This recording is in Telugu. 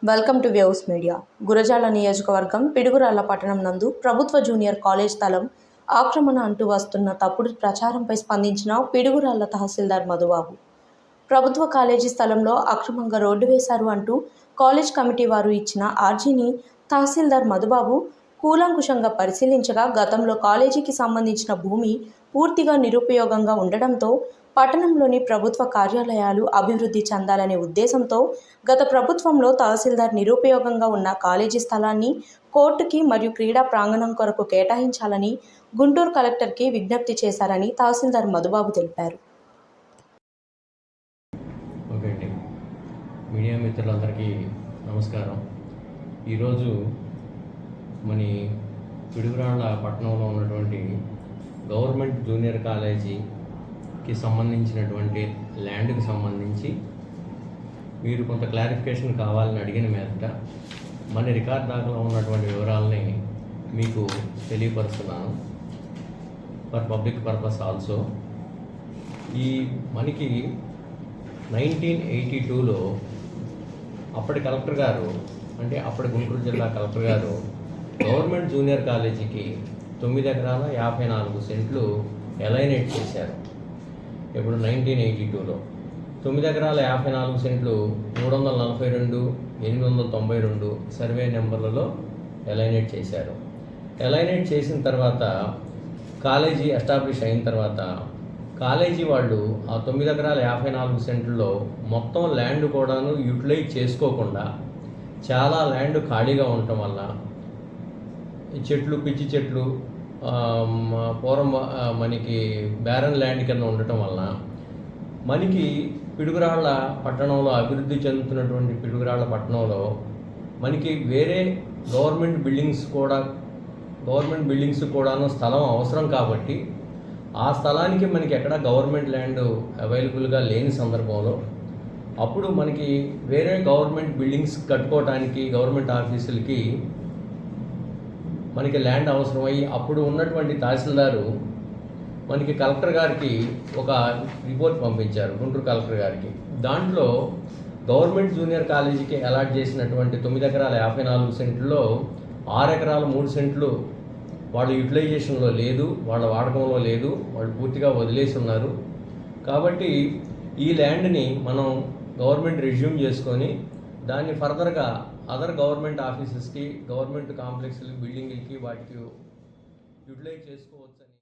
Welcome to views media. Gurazala నియోజకవర్గం పిడుగురాళ్ల పట్టణం నందు ప్రభుత్వ జూనియర్ కాలేజ్ స్థలం ఆక్రమణ అంటూ వస్తున్న తప్పుడు ప్రచారంపై స్పందించిన పిడుగురాళ్ల తహసీల్దార్ మధుబాబు. ప్రభుత్వ కాలేజీ స్థలంలో అక్రమంగా రోడ్డు వేశారు అంటూ కాలేజ్ కమిటీ వారు ఇచ్చిన ఆర్జీని తహసీల్దార్ మధుబాబు కూలంకుషంగా పరిశీలించగా గతంలో కాలేజీకి సంబంధించిన భూమి పూర్తిగా నిరుపయోగంగా ఉండడంతో పట్టణంలోని ప్రభుత్వ కార్యాలయాలు అభివృద్ధి చెందాలనే ఉద్దేశంతో గత ప్రభుత్వంలో తహసీల్దార్ నిరుపయోగంగా ఉన్న కాలేజీ స్థలాన్ని కోర్టుకి మరియు క్రీడా ప్రాంగణం కొరకు కేటాయించాలని గుంటూరు కలెక్టర్కి విజ్ఞప్తి చేశారని తహసీల్దార్ మధుబాబు తెలిపారు. ఓకే అండి, మీడియా మిత్రులందరికీ నమస్కారం. ఈరోజు మన పిడుగురాళ్ల పట్టణంలో ఉన్నటువంటి గవర్నమెంట్ జూనియర్ కాలేజీకి సంబంధించినటువంటి ల్యాండ్కి సంబంధించి మీరు కొంత క్లారిఫికేషన్ కావాలని అడిగిన మీదట మన రికార్డ్ దాఖలో ఉన్నటువంటి వివరాలని మీకు తెలియపరుస్తున్నాను ఫర్ పబ్లిక్ పర్పస్ ఆల్సో. ఈ మనకి 1982లో అప్పటి కలెక్టర్ గారు, అంటే అప్పటి గుంటూరు జిల్లా కలెక్టర్ గారు గవర్నమెంట్ జూనియర్ కాలేజీకి 9 ఎకరాల 54 సెంట్లు ఎలైనేట్ చేశారు. ఇప్పుడు 1982లో 9 ఎకరాల 54 సెంట్లు 342,892 సర్వే నెంబర్లలో ఎలైనేట్ చేశారు. ఎలైనేట్ చేసిన తర్వాత కాలేజీ ఎస్టాబ్లిష్ అయిన తర్వాత కాలేజీ వాళ్ళు ఆ 9 ఎకరాల 54 సెంట్లలో మొత్తం ల్యాండ్ కూడాను యూటిలైజ్ చేసుకోకుండా చాలా ల్యాండ్ ఖాళీగా ఉండటం వల్ల చెట్లు, పిచ్చి చెట్లు, పూర్వం మనకి బ్యారన్ ల్యాండ్ కింద ఉండటం వలన మనకి పిడుగురాళ్ల పట్టణంలో అభివృద్ధి చెందుతున్నటువంటి పిడుగురాళ్ల పట్టణంలో మనకి వేరే గవర్నమెంట్ బిల్డింగ్స్ కూడాను స్థలం అవసరం కాబట్టి ఆ స్థలానికి మనకి ఎక్కడ గవర్నమెంట్ ల్యాండ్ అవైలబుల్గా లేని సందర్భంలో అప్పుడు మనకి వేరే గవర్నమెంట్ బిల్డింగ్స్ కట్టుకోవడానికి గవర్నమెంట్ ఆఫీసులకి మనకి ల్యాండ్ అవసరమయ్యి అప్పుడు ఉన్నటువంటి తహసీల్దారు మనకి కలెక్టర్ గారికి ఒక రిపోర్ట్ పంపించారు, గుంటూరు కలెక్టర్ గారికి. దాంట్లో గవర్నమెంట్ జూనియర్ కాలేజీకి అలాట్ చేసినటువంటి 9 ఎకరాల 54 సెంట్లలో 6 ఎకరాల 3 సెంట్లు వాళ్ళ యూటిలైజేషన్లో లేదు, వాళ్ళ వాడకంలో లేదు, వాళ్ళు పూర్తిగా వదిలేసి ఉన్నారు. కాబట్టి ఈ ల్యాండ్ని మనం గవర్నమెంట్ రెజ్యూమ్ చేసుకొని దాన్ని ఫర్దర్గా అదర్ గవర్నమెంట్ ఆఫీసెస్కి, గవర్నమెంట్ కాంప్లెక్స్లకి, బిల్డింగ్లకి వాటికి యూటిలైజ్ చేసుకోవచ్చని